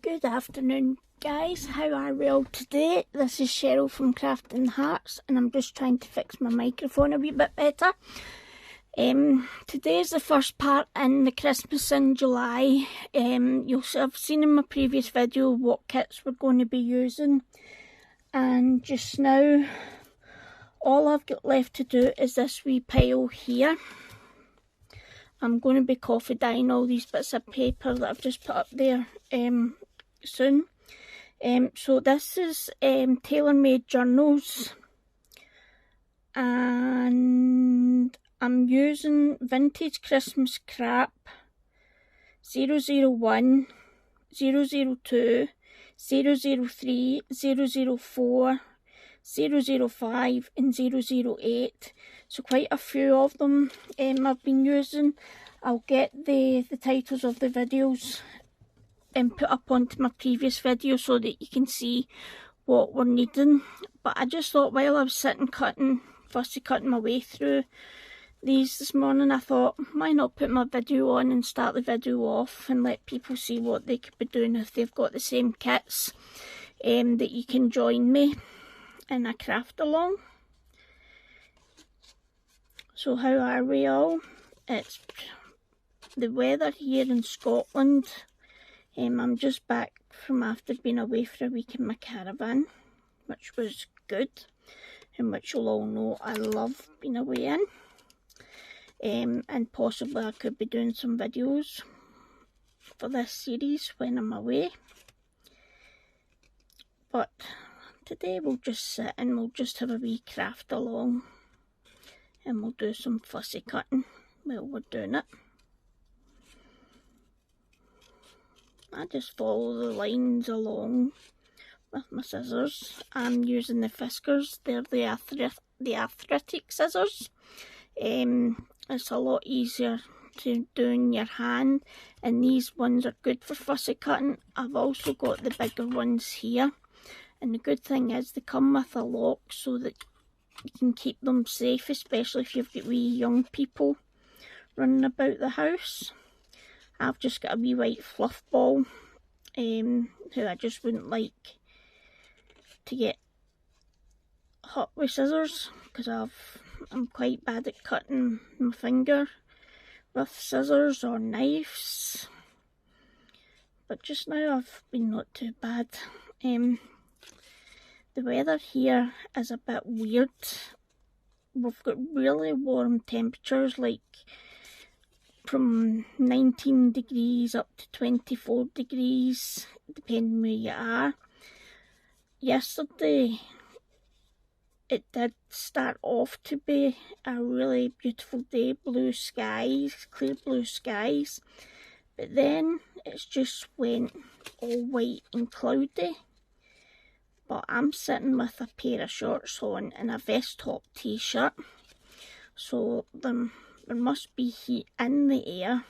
Good afternoon, guys. How are we all today? This is Cheryl from Crafting Hearts, and I'm just trying to fix my microphone a wee bit better. Today is the first part in the Christmas in July. You'll have seen in my previous video what kits we're going to be using, and just now all I've got left to do is this wee pile here. I'm going to be coffee dyeing all these bits of paper that I've just put up there soon. So this is tailor-made journals, and I'm using Vintage Christmas Crap 001, 002, 003, 004, 005 and 008. So quite a few of them I've been using. I'll get the titles of the videos and put up onto my previous video so that you can see what we're needing. But I just thought while I was sitting fussy cutting my way through these this morning, I thought, why not put my video on and start the video off and let people see what they could be doing if they've got the same kits, that you can join me in a craft along. So how are we all? It's the weather here in Scotland. I'm just back from after being away for a week in my caravan, which was good, and which you'll all know I love being away in. And possibly I could be doing some videos for this series when I'm away. But today we'll just sit and we'll just have a wee craft along, and we'll do some fussy cutting while we're doing it. I just follow the lines along with my scissors. I'm using the Fiskars. They're the arthritic scissors. It's a lot easier to do in your hand, and these ones are good for fussy cutting. I've also got the bigger ones here, and the good thing is they come with a lock so that you can keep them safe, especially if you've got wee young people running about the house. I've just got a wee white fluff ball who I just wouldn't like to get hurt with scissors, because I'm quite bad at cutting my finger with scissors or knives. But just now I've been not too bad. The weather here is a bit weird. We've got really warm temperatures, like from 19 degrees up to 24 degrees, depending where you are. Yesterday it did start off to be a really beautiful day, blue skies, clear blue skies, but then it's just went all white and cloudy. But I'm sitting with a pair of shorts on and a vest top t-shirt, so there must be heat in the air.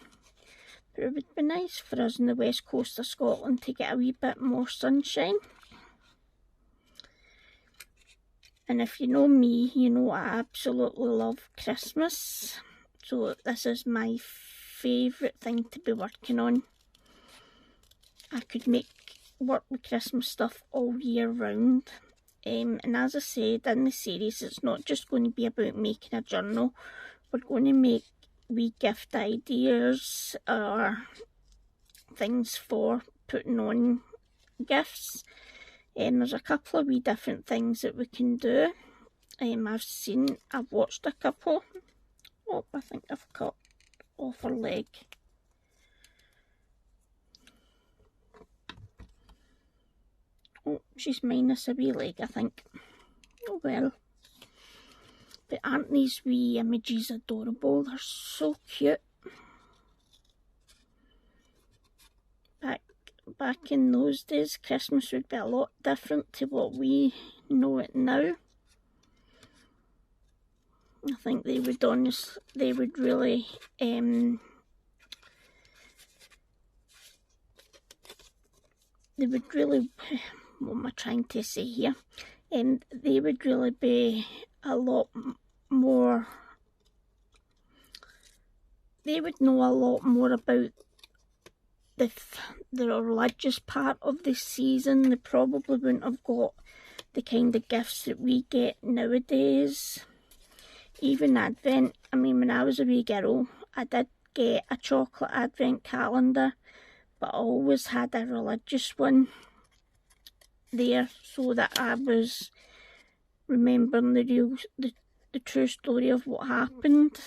But it would be nice for us on the west coast of Scotland to get a wee bit more sunshine. And if you know me, you know I absolutely love Christmas. So this is my favourite thing to be working on. I could work with Christmas stuff all year round. And as I said in the series, it's not just going to be about making a journal. We're going to make wee gift ideas or things for putting on gifts. And there's a couple of wee different things that we can do. I've watched a couple. Oh, I think I've cut off her leg. Oh, she's minus a wee leg, I think. Oh well. But aren't these wee images adorable? They're so cute. Back in those days, Christmas would be a lot different to what we know it now. I think they would really what am I trying to say here? They would really be a lot more, they would know a lot more about the religious part of the season, they probably wouldn't have got the kind of gifts that we get nowadays. Even Advent, I mean, when I was a wee girl, I did get a chocolate Advent calendar, but I always had a religious one there, so that I was remembering the true story of what happened.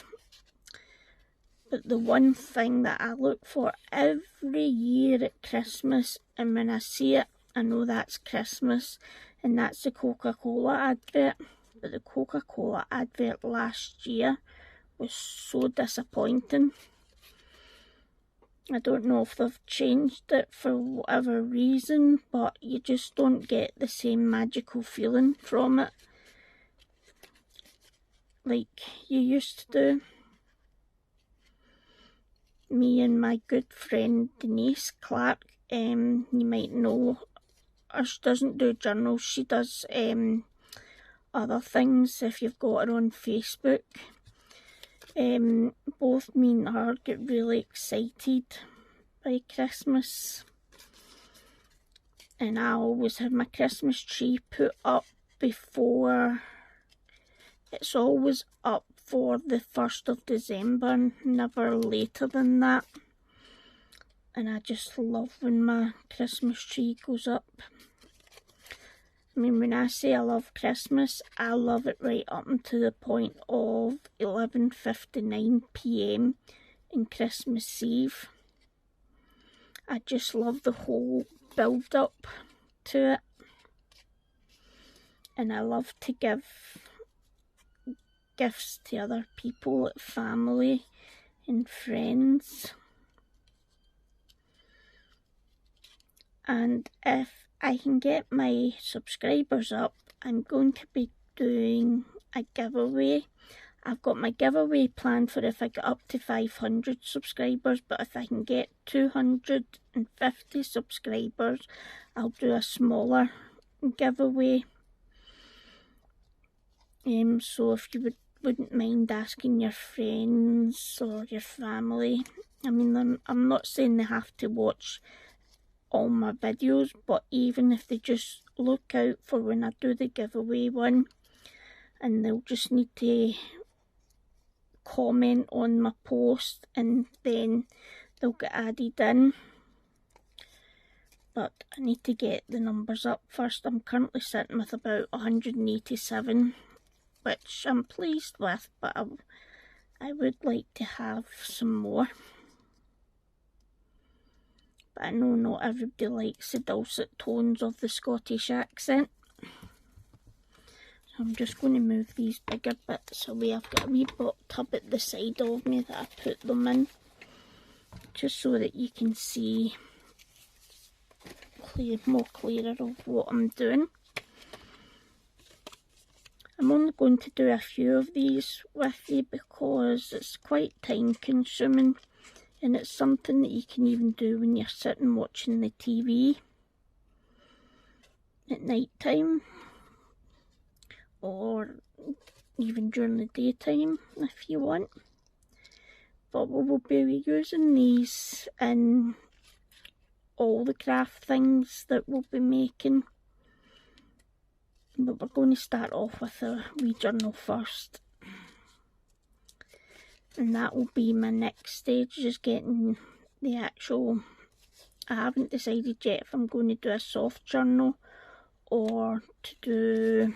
But the one thing that I look for every year at Christmas, and when I see it, I know that's Christmas, and that's the Coca-Cola advert. But the Coca-Cola advert last year was so disappointing. I don't know if they've changed it for whatever reason, but you just don't get the same magical feeling from it like you used to do. Me and my good friend Denise Clark, you might know her, she doesn't do journals, she does other things if you've got her on Facebook. Both me and her get really excited by Christmas, and I always have my Christmas tree put up before, it's always up for the 1st of December, never later than that. And I just love when my Christmas tree goes up. I mean, when I say I love Christmas, I love it right up until the point of 11:59 PM in Christmas Eve. I just love the whole build up to it. And I love to give gifts to other people, like family and friends. And if I can get my subscribers up, I'm going to be doing a giveaway. I've got my giveaway planned for if I get up to 500 subscribers, but if I can get 250 subscribers, I'll do a smaller giveaway. So if you wouldn't mind asking your friends or your family, I mean, I'm not saying they have to watch all my videos, but even if they just look out for when I do the giveaway one, and they'll just need to comment on my post and then they'll get added in. But I need to get the numbers up first. I'm currently sitting with about 187, which I'm pleased with, but I would like to have some more. But I know not everybody likes the dulcet tones of the Scottish accent. So I'm just going to move these bigger bits away. I've got a wee tub at the side of me that I put them in, just so that you can see more clearer of what I'm doing. I'm only going to do a few of these with you because it's quite time consuming, and it's something that you can even do when you're sitting watching the TV at night time, or even during the daytime if you want. But we will be using these in all the craft things that we'll be making. But we're going to start off with a wee journal first. And that will be my next stage, just getting the actual, I haven't decided yet if I'm going to do a soft journal or to do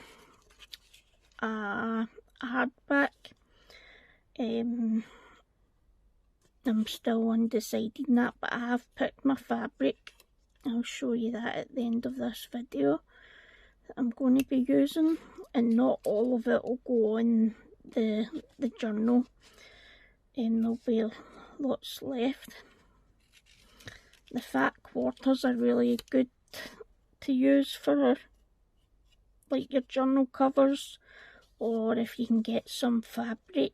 a hardback. I'm still undecided in that, but I have picked my fabric. I'll show you that at the end of this video that I'm going to be using, and not all of it will go on the journal, and there'll be lots left. The fat quarters are really good to use for like your journal covers, or if you can get some fabric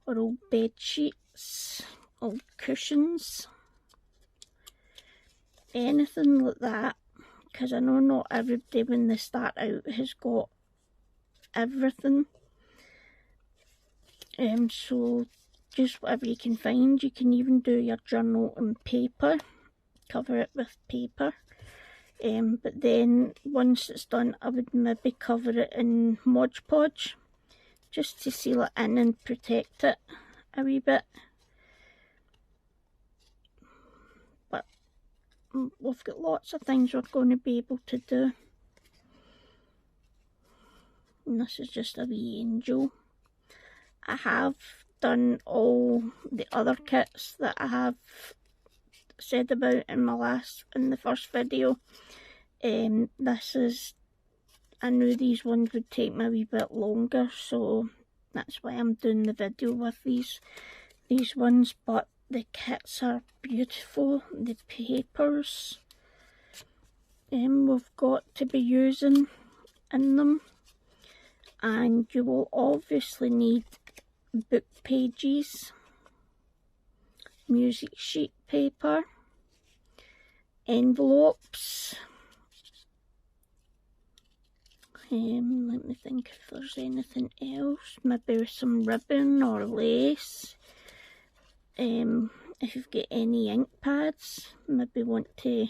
or old bed sheets, old cushions, anything like that, because I know not everybody when they start out has got everything. So just whatever you can find. You can even do your journal on paper, cover it with paper. But then once it's done, I would maybe cover it in Mod Podge just to seal it in and protect it a wee bit. But we've got lots of things we're going to be able to do. And this is just a wee angel. I have done all the other kits that I have said about in the first video. This is, I knew these ones would take me a wee bit longer, so that's why I'm doing the video with these ones. But the kits are beautiful. The papers we've got to be using in them, and you will obviously need book pages, music sheet paper, envelopes. Let me think if there's anything else. Maybe some ribbon or lace. If you've got any ink pads, maybe want to.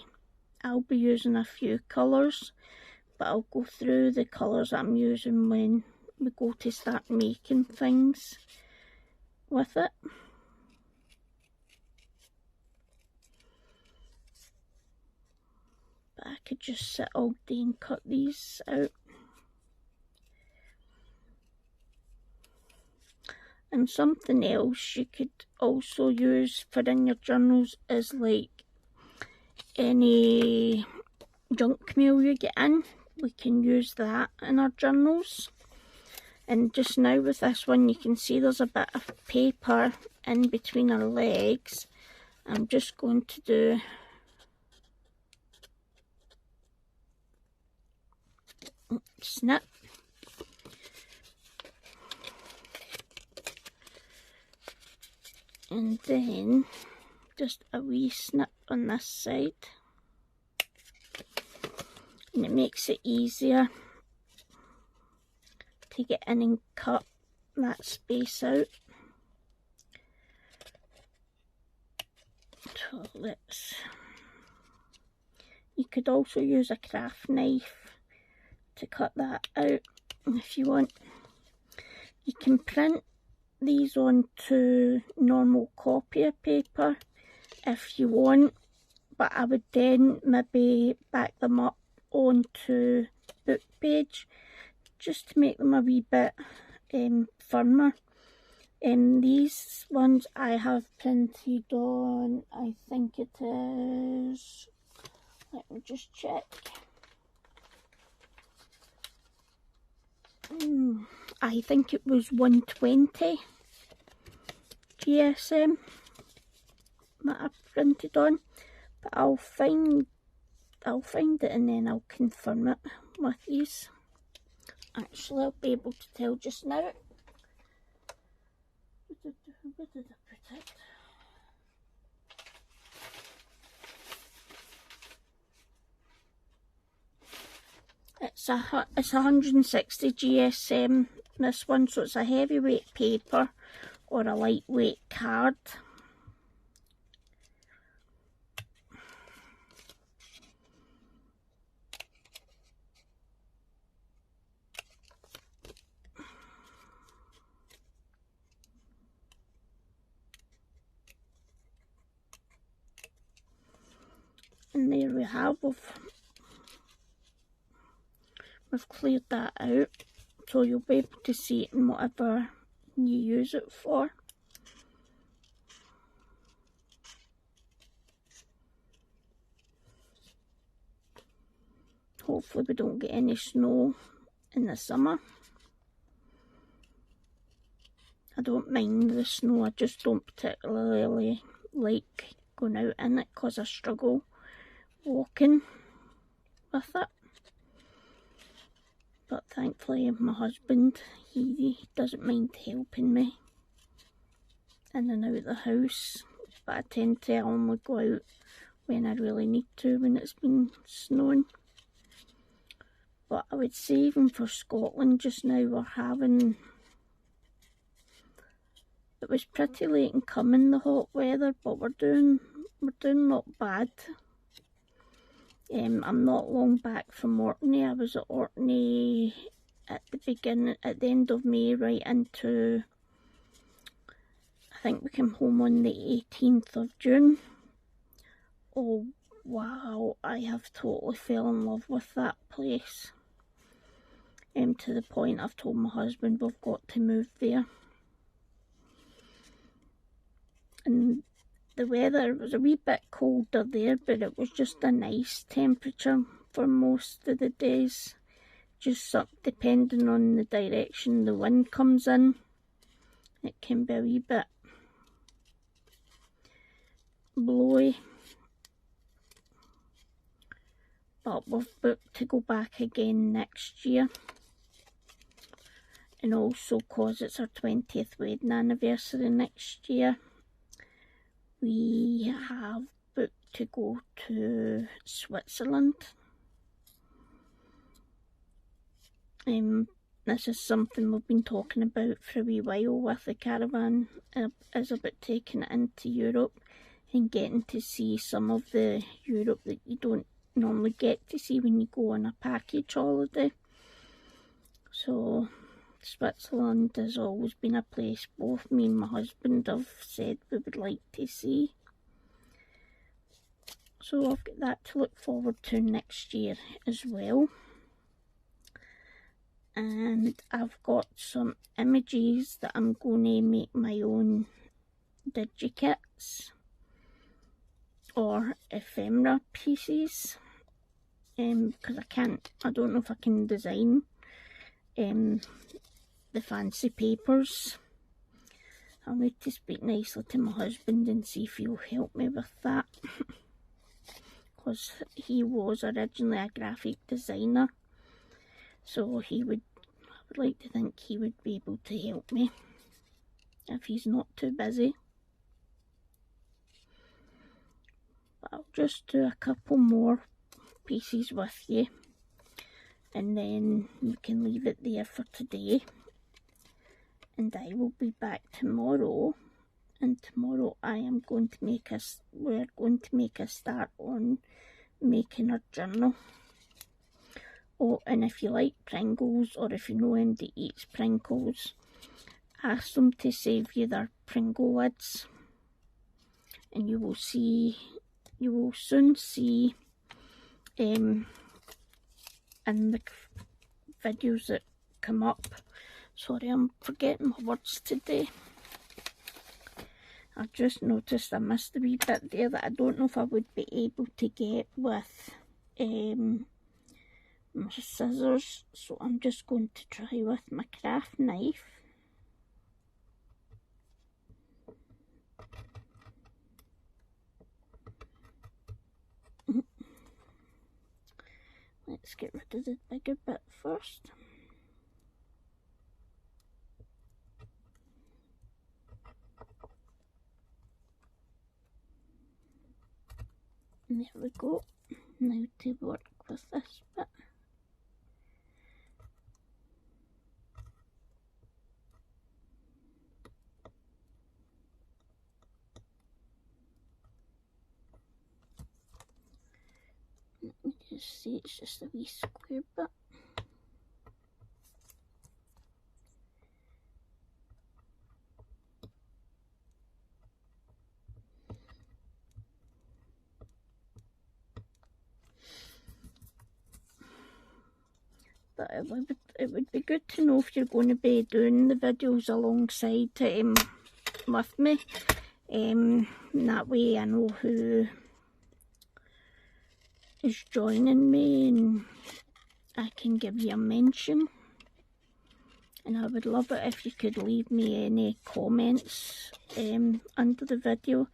I'll be using a few colours, but I'll go through the colours I'm using when we go to start making things with it. But I could just sit all day and cut these out. And something else you could also use for in your journals is like any junk mail you get in. We can use that in our journals. And just now with this one, you can see there's a bit of paper in between our legs. I'm just going to do snip. And then just a wee snip on this side. And it makes it easier to get in and cut that space out. So you could also use a craft knife to cut that out if you want. You can print these onto normal copier paper if you want, but I would then maybe back them up onto book page just to make them a wee bit firmer. These ones I have printed on, I think it is, let me just check. I think it was 120 GSM that I printed on, but I'll find it and then I'll confirm it with these. Actually, I'll be able to tell just now. Where did I put it? It's 160 GSM, this one, so it's a heavyweight paper or a lightweight card. And there we have, we've cleared that out, so you'll be able to see it in whatever you use it for. Hopefully we don't get any snow in the summer. I don't mind the snow, I just don't particularly like going out in it because I struggle walking with it. But thankfully my husband, he doesn't mind helping me in and out of the house, but I tend to only go out when I really need to, when it's been snowing. But I would say even for Scotland just now, we're having It was pretty late in coming, the hot weather, but we're doing not bad. I'm not long back from Orkney. I was at Orkney at the end of May, right into, I think we came home on the 18th of June. Oh wow, I have totally fell in love with that place. To the point I've told my husband we've got to move there. And the weather was a wee bit colder there, but it was just a nice temperature for most of the days. Just depending on the direction the wind comes in, it can be a wee bit blowy. But we've booked to go back again next year. And also, cause it's our 20th wedding anniversary next year, we have booked to go to Switzerland. This is something we've been talking about for a wee while with the caravan, is about taking it into Europe and getting to see some of the Europe that you don't normally get to see when you go on a package holiday. So Switzerland has always been a place both me and my husband have said we would like to see. So I've got that to look forward to next year as well. And I've got some images that I'm going to make my own digikits or ephemera pieces, because I don't know if I can design the fancy papers. I'll need to speak nicely to my husband and see if he'll help me with that, because he was originally a graphic designer, so I would like to think he would be able to help me if he's not too busy. But I'll just do a couple more pieces with you, and then we can leave it there for today. And I will be back tomorrow, and tomorrow we're going to make a start on making our journal. Oh, and if you like Pringles, or if you know anybody eats Pringles, ask them to save you their Pringle lids, and you will soon see in the videos that come up. Sorry, I'm forgetting my words today. I just noticed I missed a wee bit there that I don't know if I would be able to get with my scissors, so I'm just going to try with my craft knife. Let's get rid of the bigger bit first. And there we go. Now to work with this bit. Let me just see, it's just a wee square bit. But it would be good to know if you're going to be doing the videos alongside with me. That way I know who is joining me and I can give you a mention. And I would love it if you could leave me any comments under the video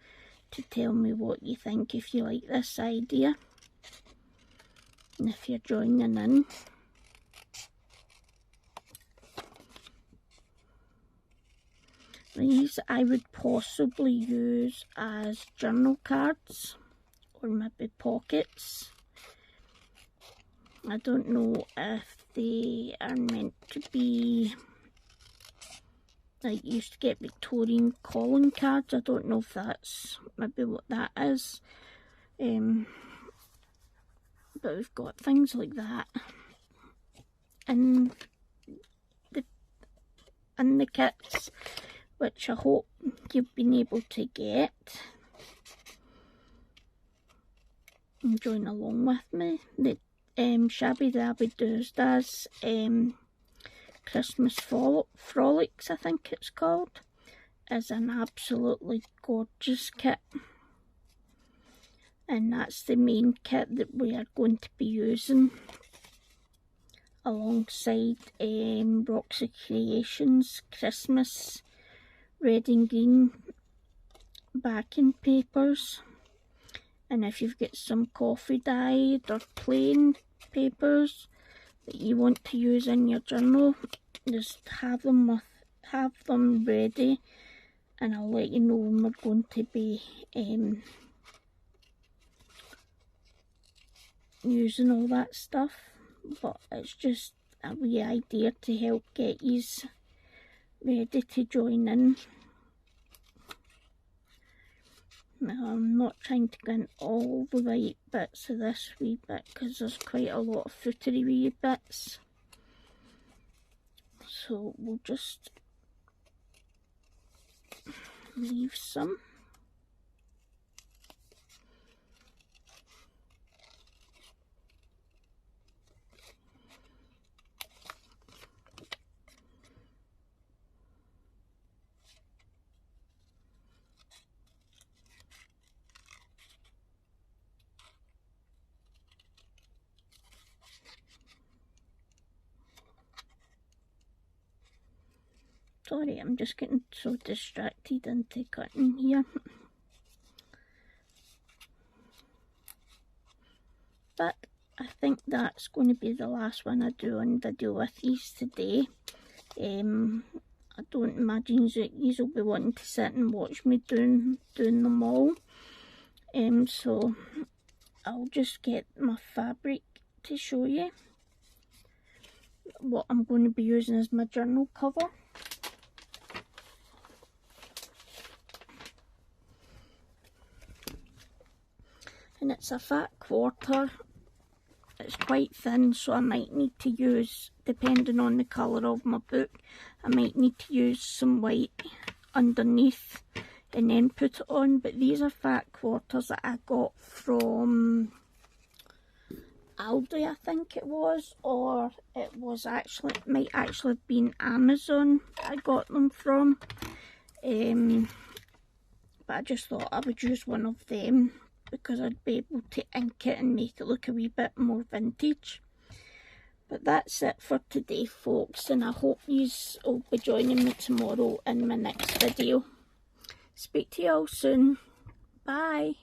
to tell me what you think, if you like this idea and if you're joining in. These I would possibly use as journal cards or maybe pockets. I don't know if they are meant to be like you used to get Victorian calling cards. I don't know if that's maybe what that is. But we've got things like that in the kits, which I hope you've been able to get and join along with me. The Shabby Dabby Does Christmas Frolics, I think it's called, is an absolutely gorgeous kit, and that's the main kit that we are going to be using alongside Roxy Creations Christmas red and green backing papers. And if you've got some coffee dyed or plain papers that you want to use in your journal, just have them ready, and I'll let you know when we're going to be using all that stuff. But it's just a wee idea to help get you ready to join in. Now, I'm not trying to get in all the right bits of this wee bit because there's quite a lot of footery wee bits, so we'll just leave some. Sorry, I'm just getting so distracted into cutting here. But I think that's going to be the last one I do on video with these today. I don't imagine that you will be wanting to sit and watch me doing them all. So I'll just get my fabric to show you what I'm going to be using as my journal cover. And it's a fat quarter. It's quite thin, so I might need to use, depending on the colour of my book, I might need to use some white underneath and then put it on. But these are fat quarters that I got from Aldi, I think it was, or it might actually have been Amazon I got them from. But I just thought I would use one of them because I'd be able to ink it and make it look a wee bit more vintage. But that's it for today, folks, and I hope you will be joining me tomorrow in my next video. Speak to you all soon. Bye.